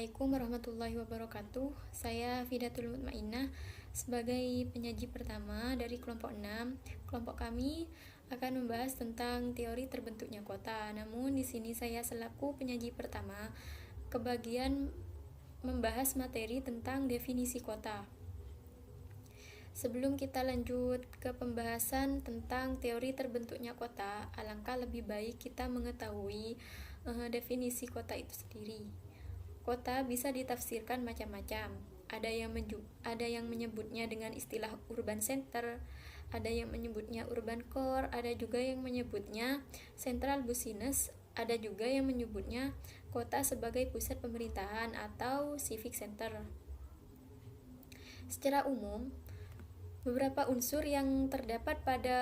Assalamualaikum warahmatullahi wabarakatuh. Saya Fidatul Mutmainah sebagai penyaji pertama dari kelompok 6. Kelompok kami akan membahas tentang teori terbentuknya kota. Namun di sini saya selaku penyaji pertama kebagian membahas materi tentang definisi kota. Sebelum kita lanjut ke pembahasan tentang teori terbentuknya kota, alangkah lebih baik kita mengetahui definisi kota itu sendiri. Kota bisa ditafsirkan macam-macam. Ada yang menyebutnya dengan istilah urban center, ada yang menyebutnya urban core, ada juga yang menyebutnya central business, ada juga yang menyebutnya kota sebagai pusat pemerintahan atau civic center. Secara umum, beberapa unsur yang terdapat pada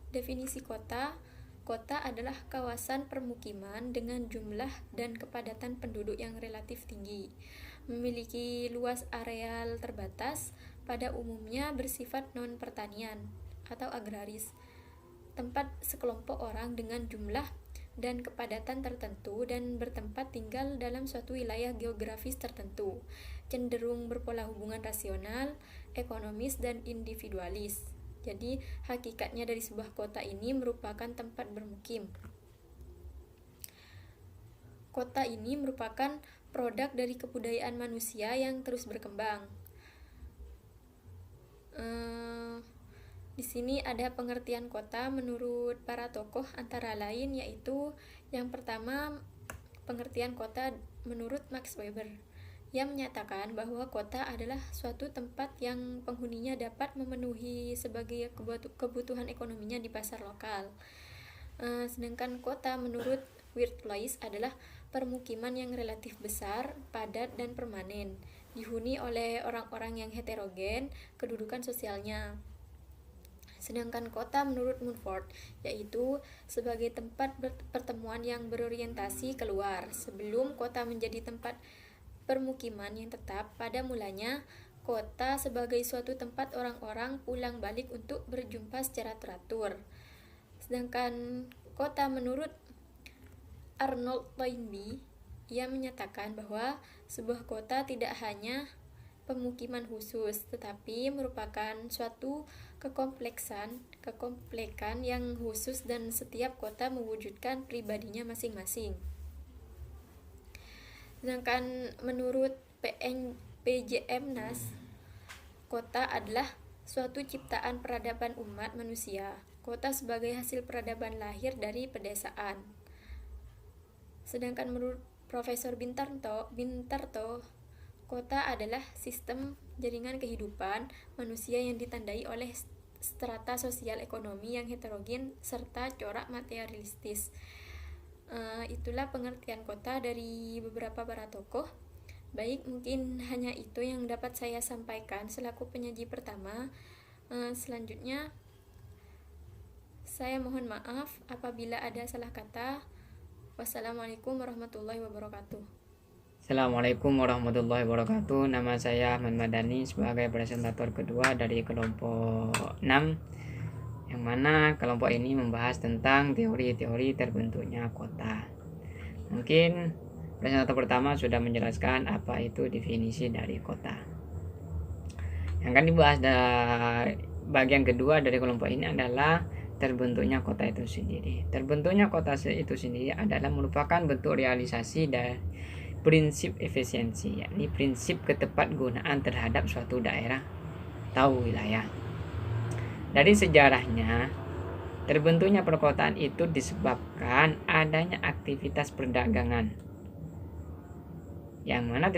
definisi kota. Kota adalah kawasan permukiman dengan jumlah dan kepadatan penduduk yang relatif tinggi, memiliki luas areal terbatas, pada umumnya bersifat non-pertanian atau agraris, tempat sekelompok orang dengan jumlah dan kepadatan tertentu dan bertempat tinggal dalam suatu wilayah geografis tertentu, cenderung berpola hubungan rasional, ekonomis, dan individualis. Jadi, hakikatnya dari sebuah kota ini merupakan tempat bermukim. Kota ini merupakan produk dari kebudayaan manusia yang terus berkembang. Di sini ada pengertian kota menurut para tokoh antara lain, yaitu yang pertama pengertian kota menurut Max Weber, yang menyatakan bahwa kota adalah suatu tempat yang penghuninya dapat memenuhi sebagai kebutuhan ekonominya di pasar lokal. Sedangkan kota menurut Wirtlois adalah permukiman yang relatif besar, padat, dan permanen, dihuni oleh orang-orang yang heterogen kedudukan sosialnya. Sedangkan kota menurut Mumford yaitu sebagai tempat pertemuan yang berorientasi keluar. Sebelum kota menjadi tempat permukiman yang tetap, pada mulanya kota sebagai suatu tempat orang-orang pulang balik untuk berjumpa secara teratur. Sedangkan kota menurut Arnold Toynbee, ia menyatakan bahwa sebuah kota tidak hanya pemukiman khusus, tetapi merupakan suatu kekomplekan yang khusus dan setiap kota mewujudkan pribadinya masing-masing. Sedangkan menurut PJM-NAS, kota adalah suatu ciptaan peradaban umat manusia. Kota sebagai hasil peradaban lahir dari pedesaan. Sedangkan menurut Profesor Bintarto, kota adalah sistem jaringan kehidupan manusia yang ditandai oleh strata sosial ekonomi yang heterogen serta corak materialistis. Itulah pengertian kota dari beberapa para tokoh. Baik, mungkin hanya itu yang dapat saya sampaikan selaku penyaji pertama. Selanjutnya, saya mohon maaf apabila ada salah kata. Wassalamualaikum warahmatullahi wabarakatuh. Assalamualaikum warahmatullahi wabarakatuh. Nama saya Ahmad Madani sebagai presentator kedua dari kelompok 6, yang mana kelompok ini membahas tentang teori-teori terbentuknya kota. Mungkin presentator pertama sudah menjelaskan apa itu definisi dari kota. Yang akan dibahas bagian kedua dari kelompok ini adalah terbentuknya kota itu sendiri. Terbentuknya kota itu sendiri adalah merupakan bentuk realisasi dari prinsip efisiensi, yakni prinsip ketepatgunaan terhadap suatu daerah atau wilayah. Dari sejarahnya, terbentuknya perkotaan itu disebabkan adanya aktivitas perdagangan, yang mana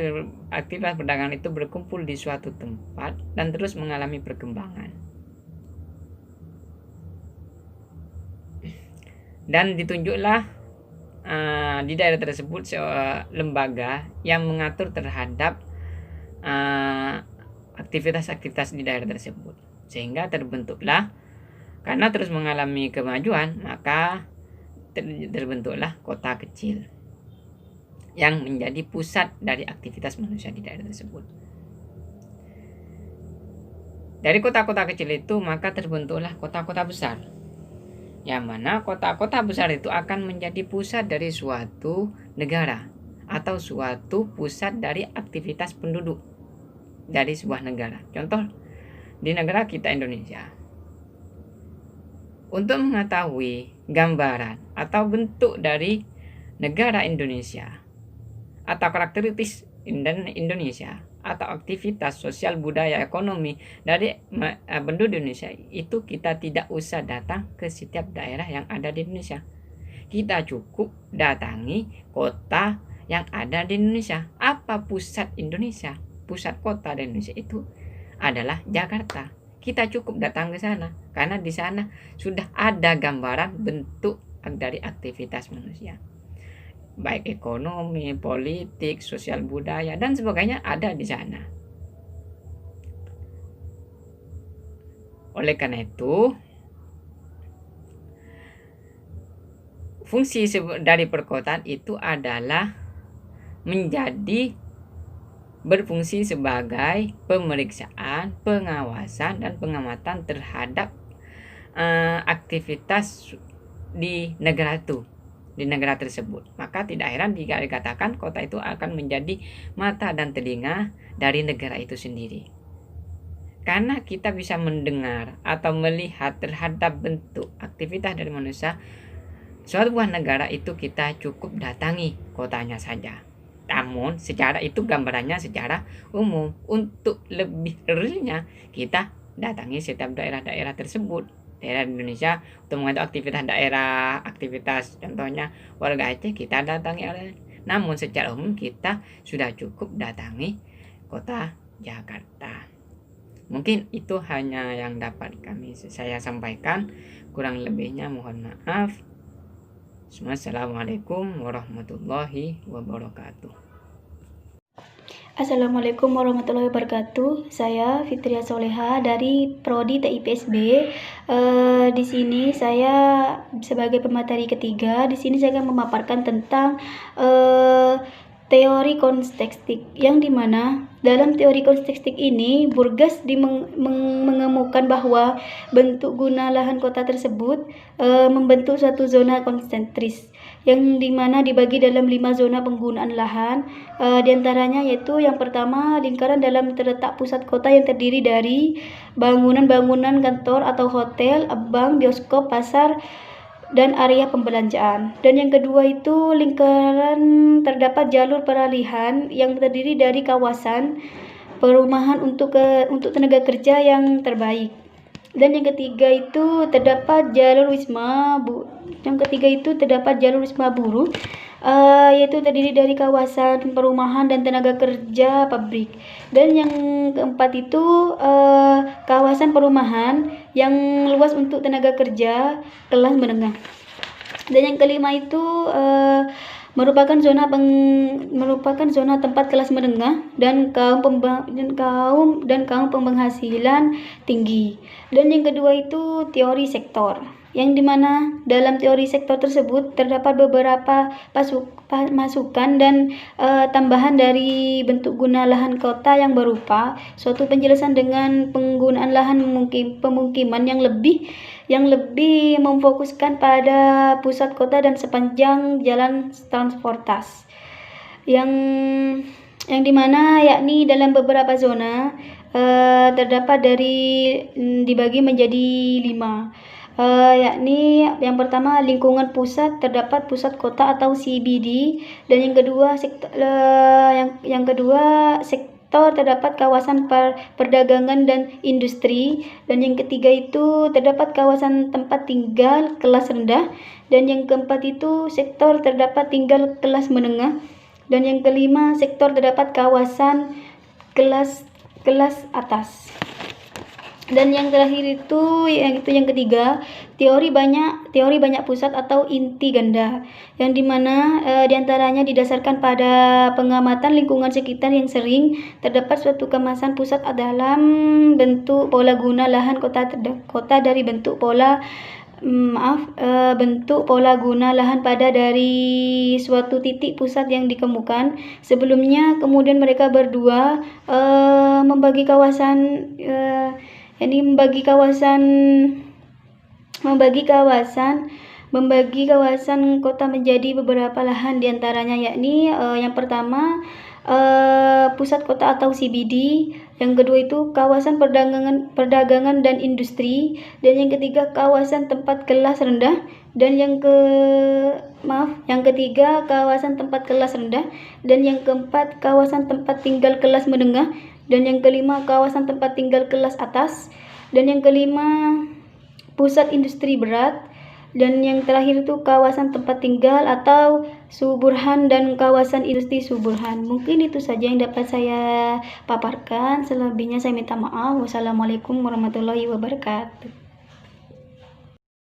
aktivitas perdagangan itu berkumpul di suatu tempat dan terus mengalami perkembangan. Dan ditunjuklah di daerah tersebut lembaga yang mengatur terhadap aktivitas-aktivitas di daerah tersebut, sehingga terbentuklah, karena terus mengalami kemajuan, maka terbentuklah kota kecil yang menjadi pusat dari aktivitas manusia di daerah tersebut. Dari kota-kota kecil itu maka terbentuklah kota-kota besar, yang mana kota-kota besar itu akan menjadi pusat dari suatu negara atau suatu pusat dari aktivitas penduduk dari sebuah negara. Contoh di negara kita Indonesia. Untuk mengetahui gambaran atau bentuk dari negara Indonesia atau karakteristik Indonesia atau aktivitas sosial budaya ekonomi dari penduduk Indonesia, itu kita tidak usah datang ke setiap daerah yang ada di Indonesia. Kita cukup datangi kota yang ada di Indonesia. Apa pusat Indonesia? Pusat kota di Indonesia itu adalah Jakarta. Kita cukup datang ke sana karena di sana sudah ada gambaran bentuk dari aktivitas manusia, baik ekonomi, politik, sosial budaya dan sebagainya ada di sana. Oleh karena itu, fungsi dari perkotaan itu adalah berfungsi sebagai pemeriksaan, pengawasan, dan pengamatan terhadap aktivitas di negara tersebut. Maka tidak heran jika dikatakan kota itu akan menjadi mata dan telinga dari negara itu sendiri. Karena kita bisa mendengar atau melihat terhadap bentuk aktivitas dari manusia suatu buah negara itu, kita cukup datangi kotanya saja. Namun secara itu gambarannya secara umum. Untuk lebih realnya kita datangi setiap daerah-daerah tersebut, daerah Indonesia, untuk mengetahui aktivitas contohnya warga Aceh kita datangi. Namun secara umum kita sudah cukup datangi kota Jakarta. Mungkin itu hanya yang dapat saya sampaikan, kurang lebihnya mohon maaf. Assalamualaikum warahmatullahi wabarakatuh. Assalamualaikum warahmatullahi wabarakatuh. Saya Fitria Soleha dari Prodi TIPSB. Di sini saya sebagai pemateri ketiga. Di sini saya akan memaparkan tentang teori kontekstik, yang dimana dalam teori kontekstik ini Burgas mengemukan bahwa bentuk guna lahan kota tersebut membentuk suatu zona konsentris, yang dimana dibagi dalam 5 zona penggunaan lahan, diantaranya yaitu yang pertama lingkaran dalam terletak pusat kota yang terdiri dari bangunan-bangunan kantor atau hotel, bank, bioskop, pasar, dan area pembelanjaan. Dan yang kedua itu lingkaran terdapat jalur peralihan yang terdiri dari kawasan perumahan untuk tenaga kerja yang terbaik. Dan yang ketiga itu terdapat jalur wisma buruh, yaitu terdiri dari kawasan perumahan dan tenaga kerja pabrik. Dan yang keempat itu kawasan perumahan yang luas untuk tenaga kerja kelas menengah. Dan yang kelima itu merupakan zona tempat kelas menengah dan kaum penghasilan tinggi. Dan yang kedua itu teori sektor, yang dimana dalam teori sektor tersebut terdapat beberapa masukan dan tambahan dari bentuk guna lahan kota yang berupa suatu penjelasan dengan penggunaan lahan pemukiman yang lebih memfokuskan pada pusat kota dan sepanjang jalan transportasi, yang dimana yakni dalam beberapa zona terdapat dibagi menjadi 5, yakni yang pertama lingkungan pusat, terdapat pusat kota atau CBD, dan yang kedua sektor terdapat kawasan perdagangan dan industri, dan yang ketiga itu terdapat kawasan tempat tinggal kelas rendah, dan yang keempat itu sektor terdapat tinggal kelas menengah, dan yang kelima sektor terdapat kawasan kelas atas. Dan yang terakhir itu yang ketiga teori banyak pusat atau inti ganda, yang dimana diantaranya didasarkan pada pengamatan lingkungan sekitar yang sering terdapat suatu kemasan pusat dalam bentuk pola guna lahan kota dari bentuk pola guna lahan pada dari suatu titik pusat yang dikemukakan sebelumnya. Kemudian mereka berdua membagi kawasan membagi kawasan kota menjadi beberapa lahan, diantaranya yakni yang pertama pusat kota atau CBD, yang kedua itu kawasan perdagangan dan industri, dan yang ketiga kawasan tempat kelas rendah, dan yang ketiga kawasan tempat kelas rendah, dan yang keempat kawasan tempat tinggal kelas menengah, dan yang kelima kawasan tempat tinggal kelas atas, dan yang kelima pusat industri berat, dan yang terakhir itu kawasan tempat tinggal atau suburhan dan kawasan industri suburhan. Mungkin itu saja yang dapat saya paparkan. Selebihnya saya minta maaf. Wassalamualaikum warahmatullahi wabarakatuh.